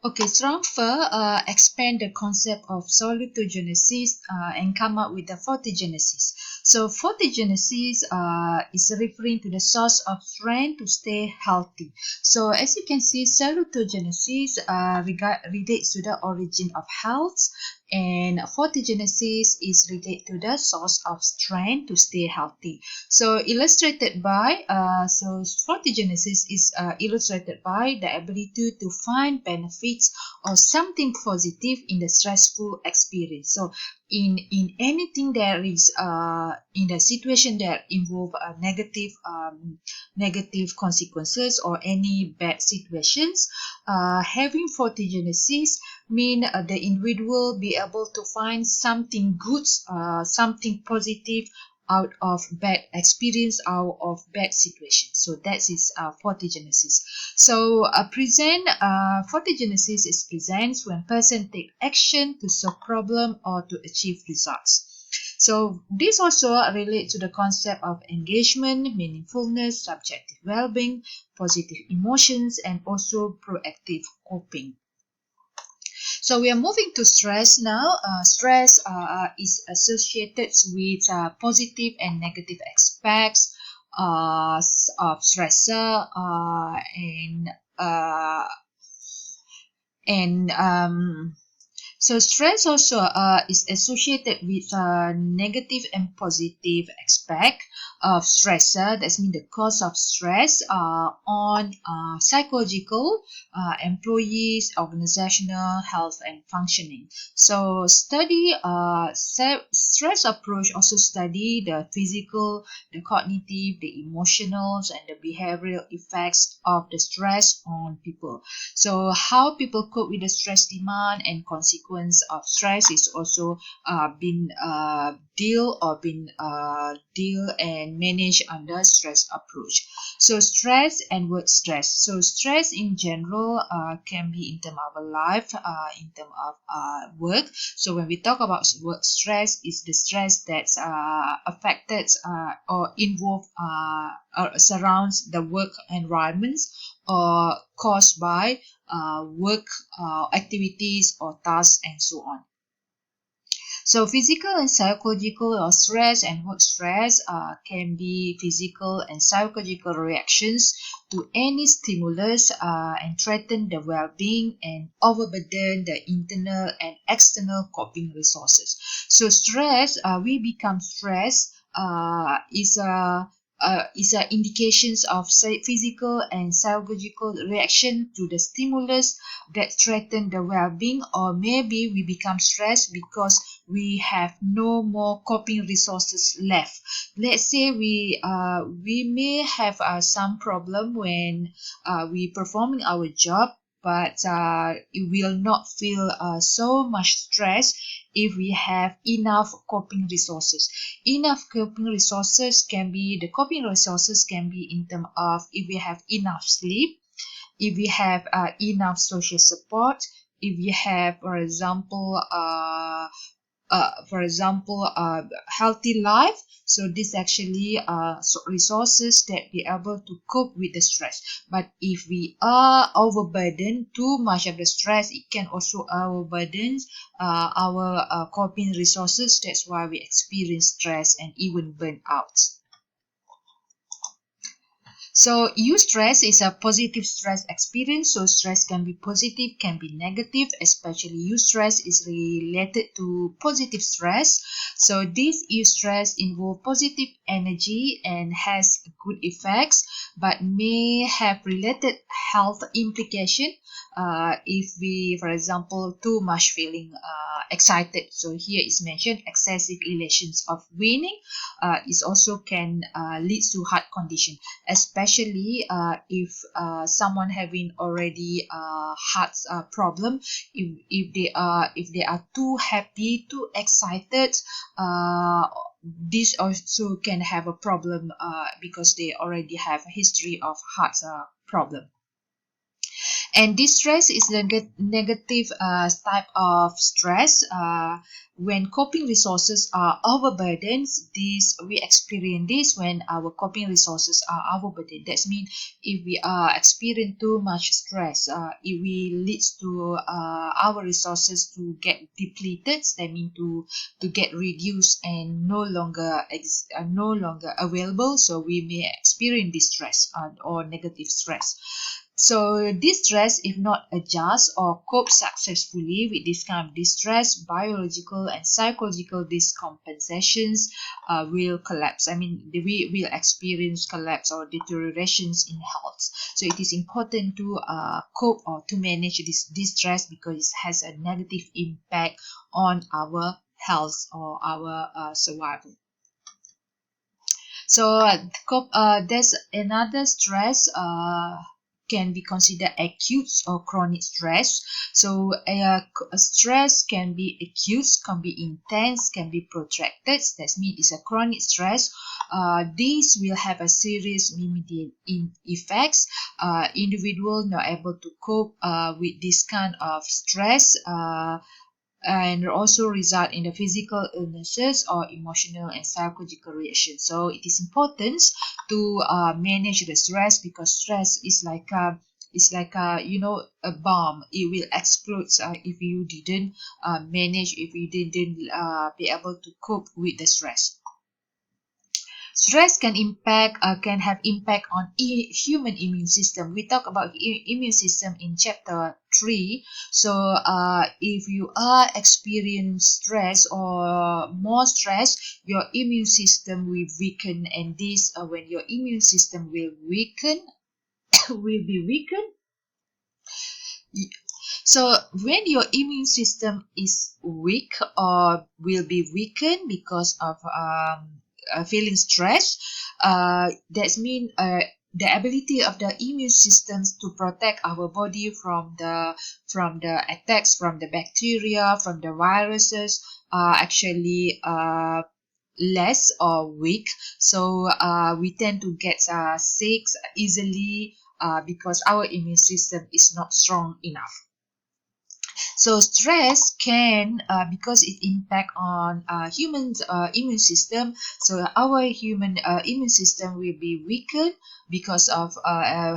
Okay, Strongfer expand the concept of salutogenesis and come up with the photogenesis. So photogenesis is referring to the source of strength to stay healthy. So as you can see, salutogenesis relates to the origin of health, and photogenesis is related to the source of strength to stay healthy. So illustrated by photogenesis is illustrated by the ability to find benefits or something positive in the stressful experience. So in anything there is in the situation that involve negative consequences or any bad situations, having photogenesis mean the individual be able to find something good, something positive out of bad experience, out of bad situation. So that is photogenesis. So photogenesis is presents when person take action to solve problem or to achieve results. So this also relates to the concept of engagement, meaningfulness, subjective well-being, positive emotions, and also proactive coping. So we are moving to stress now. Stress is associated with positive and negative aspects of stressor uh, and so stress also is associated with negative and positive aspect of stressor. That's mean the cause of stress on psychological, employees, organizational health and functioning. So study stress approach also study the physical, the cognitive, the emotional, and the behavioral effects of the stress on people. So how people cope with the stress demand and consequence of stress is also been deal and managed under stress approach. So stress and work stress. So stress in general can be in terms of life, in terms of work. So when we talk about work stress, is the stress that's affected or involve or surrounds the work environments or caused by work activities or tasks and so on. So physical and psychological or stress and work stress can be physical and psychological reactions to any stimulus and threaten the well-being and overburden the internal and external coping resources. So stress, we become stressed is indications of physical and psychological reaction to the stimulus that threaten the well-being, or maybe we become stressed because we have no more coping resources left. Let's say we may have some problem when we performing our job, but it will not feel so much stress if we have enough coping resources. Enough coping resources can be in terms of if we have enough sleep, if we have enough social support, if we have, for example, healthy life. So this actually resources that be able to cope with the stress. But if we are overburdened, too much of the stress, it can also overburden our coping resources. That's why we experience stress and even burn out. So eustress is a positive stress experience. So stress can be positive, can be negative, especially eustress is related to positive stress. So this eustress involve positive energy and has good effects, but may have related health implication if we, for example, too much feeling excited. So here is mentioned excessive elations of winning is also can lead to heart condition, especially if someone having already heart problem. If they are too happy, too excited, this also can have a problem because they already have a history of heart problem. And distress is the negative type of stress. When coping resources are overburdened, this we experience this when our coping resources are overburdened. That means if we are experiencing too much stress, it will leads to our resources to get depleted. That means to get reduced and no longer available. So we may experience distress or negative stress. So this stress, if not adjust or cope successfully with this kind of distress, biological and psychological discompensations will collapse. I mean, we will experience collapse or deteriorations in health. So it is important to cope or to manage this distress because it has a negative impact on our health or our survival. So there's another stress can be considered acute or chronic stress. So stress can be acute, can be intense, can be protracted. That means it's a chronic stress. These will have a serious immediate effects. Individual not able to cope with this kind of stress. And also result in the physical illnesses or emotional and psychological reactions. So it is important to manage the stress because stress is like a bomb. It will explode if you didn't manage, if you didn't be able to cope with the stress. Stress can have impact on human immune system. We talk about immune system in chapter 3. So if you are experiencing stress or more stress, your immune system will weaken, and this when your immune system will weaken will be weakened. So when your immune system is weak or will be weakened because of feeling stress, that means the ability of the immune systems to protect our body from the attacks from the bacteria, from the viruses, are actually less or weak. So we tend to get sick easily because our immune system is not strong enough. So stress can, because it impact on humans' immune system, so our human immune system will be weakened because of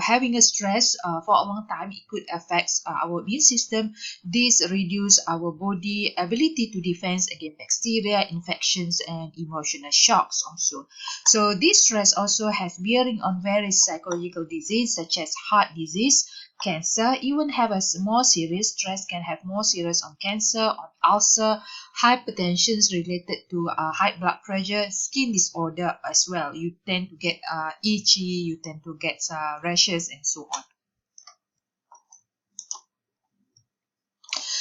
having a stress for a long time. It could affect our immune system. This reduce our body ability to defend against bacteria, infections, and emotional shocks also. So this stress also has bearing on various psychological disease such as heart disease, cancer. Even have a more serious stress can have more serious on cancer, on ulcer, hypertension related to high blood pressure, skin disorder as well. You tend to get itchy, you tend to get rashes and so on.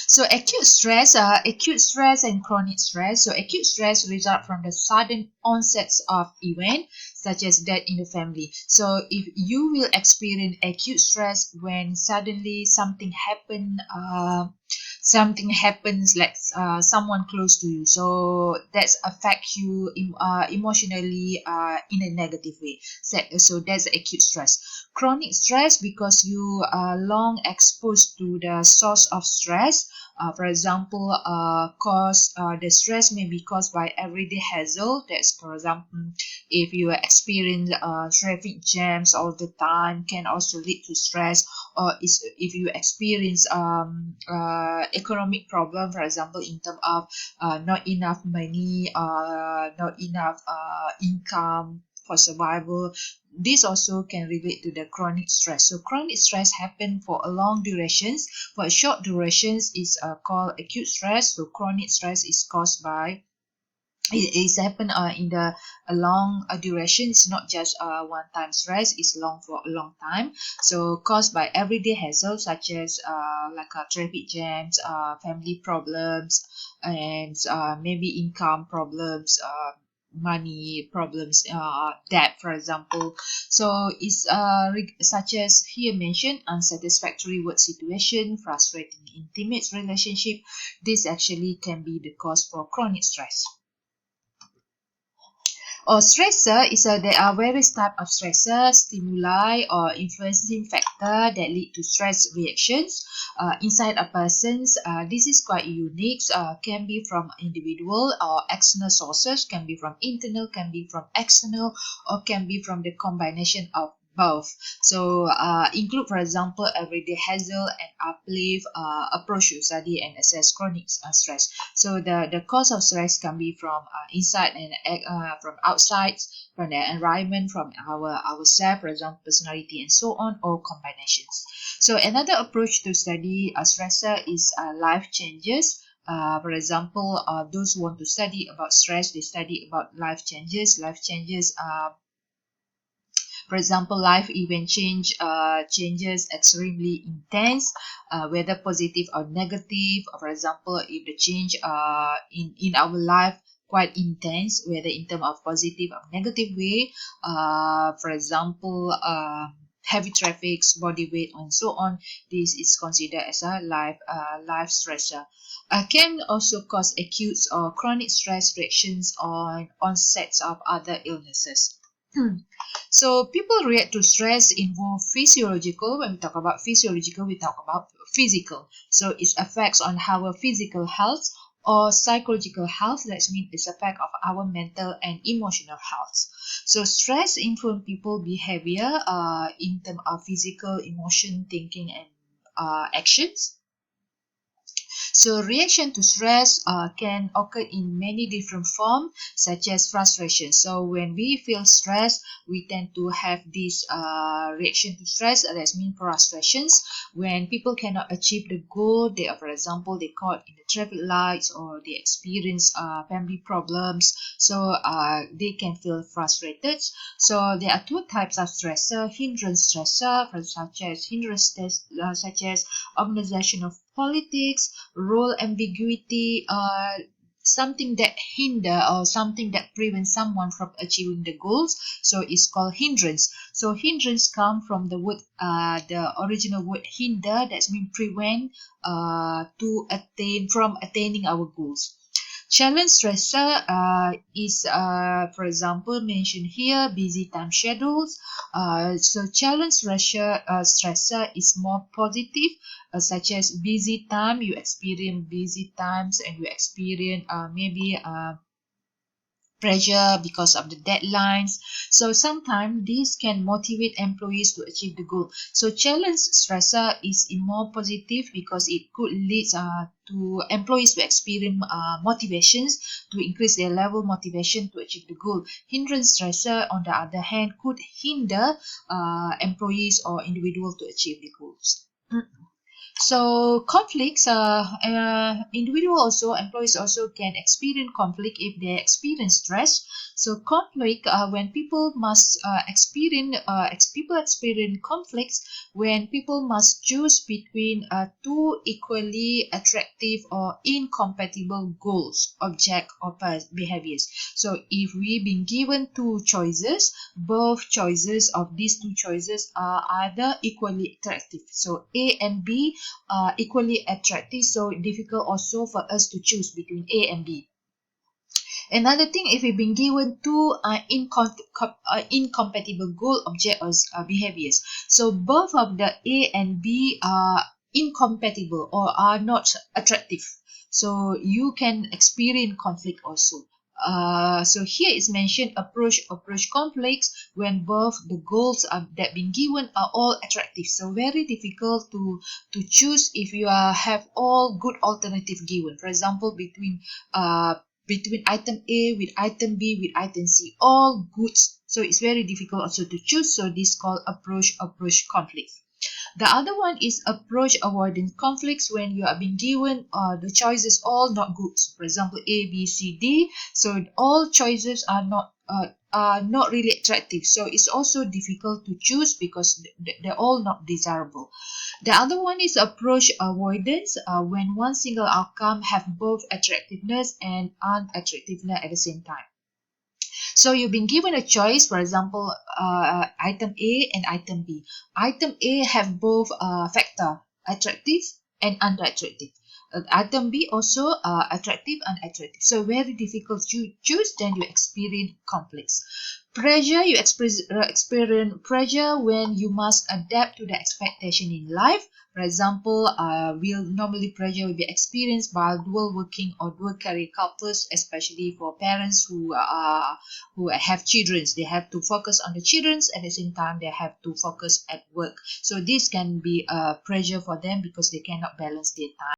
So acute stress and chronic stress. So acute stress result from the sudden onsets of event such as death in the family. So if you will experience acute stress when suddenly something happens like someone close to you, so that's affect you emotionally in a negative way. So that's acute stress. Chronic stress because you are long exposed to the source of stress. For example, the stress may be caused by everyday hassle. That's, for example, if you experience traffic jams all the time, can also lead to stress. Or if you experience economic problem, for example, in terms of not enough money, not enough income for survival, this also can relate to the chronic stress. So chronic stress happen for a long durations. For short durations is called acute stress. So chronic stress is caused by it is happen in the a long duration. It's not just one time stress. It's long for a long time. So caused by everyday hassle such as traffic jams, family problems, and maybe income problems, money problems, debt, for example. So it's such as here mentioned, unsatisfactory work situation, frustrating intimate relationship. This actually can be the cause for chronic stress. Or stressor is there are various types of stressor, stimuli or influencing factor that lead to stress reactions inside a person's. This is quite unique. Can be from individual or external sources, can be from internal, can be from external, or can be from the combination of both. So include, for example, everyday hassle and uplift approach to study and assess chronic stress. So the cause of stress can be from inside and from outside, from the environment, from ourselves, for example, personality and so on, or combinations. So another approach to study a stressor is life changes. For example, those who want to study about stress, they study about life changes. Life changes for example, life event changes extremely intense, whether positive or negative. For example, if the change in our life quite intense, whether in terms of positive or negative way, for example, heavy traffic, body weight, and so on, this is considered as a life stressor. Can also cause acute or chronic stress reactions on onsets of other illnesses. So people react to stress involve physiological. When we talk about physiological, we talk about physical. So its effects on our physical health or psychological health. That means its effect of our mental and emotional health. So stress influence people behavior in terms of physical, emotion, thinking, and actions. So reaction to stress can occur in many different forms, such as frustration. So when we feel stress, we tend to have this reaction to stress. That means frustrations. When people cannot achieve the goal, they are, for example, they caught in the traffic lights or they experience family problems. So they can feel frustrated. So there are two types of stressor: hindrance stressor, such as organizational politics, role ambiguity, something that hinder or something that prevents someone from achieving the goals. So it's called hindrance. So hindrance come from the word, the original word hinder, that's mean prevent to attain from attaining our goals. Challenge stressor is, for example, mentioned here, busy time schedules. So challenge stressor is more positive, such as busy time. You experience busy times and you experience maybe pressure because of the deadlines. So sometimes this can motivate employees to achieve the goal. So challenge stressor is more positive because it could lead to employees to experience motivations, to increase their level motivation to achieve the goal. Hindrance stressor, on the other hand, could hinder employees or individuals to achieve the goals. So conflicts, individual also, employees also can experience conflict if they experience stress. So conflict, when people must people experience conflicts when people must choose between two equally attractive or incompatible goals, object, or behaviors. So if we've been given two choices, both choices of these two choices are either equally attractive. So A and B equally attractive, so difficult also for us to choose between A and B. Another thing, if we've been given two incompatible goal, object, or behaviors, so both of the A and B are incompatible or are not attractive, so you can experience conflict also. So here is mentioned approach conflicts when both the goals that been given are all attractive. So very difficult to choose if you have all good alternative given. For example, between item A with item B with item C, all good. So it's very difficult also to choose. So this is called approach conflict. The other one is approach avoidance conflicts when you are being given the choices all not good. For example, A, B, C, D. So all choices are not really attractive. So it's also difficult to choose because they're all not desirable. The other one is approach avoidance when one single outcome have both attractiveness and unattractiveness at the same time. So you've been given a choice, for example, item A and item B. Item A have both factor, attractive and unattractive. Item B also attractive and unattractive. So very difficult to choose, then you experience conflicts. Pressure, you experience pressure when you must adapt to the expectation in life. For example, will normally pressure will be experienced by dual working or dual career couples, especially for parents who have children. They have to focus on the children at the same time they have to focus at work. So this can be a pressure for them because they cannot balance their time.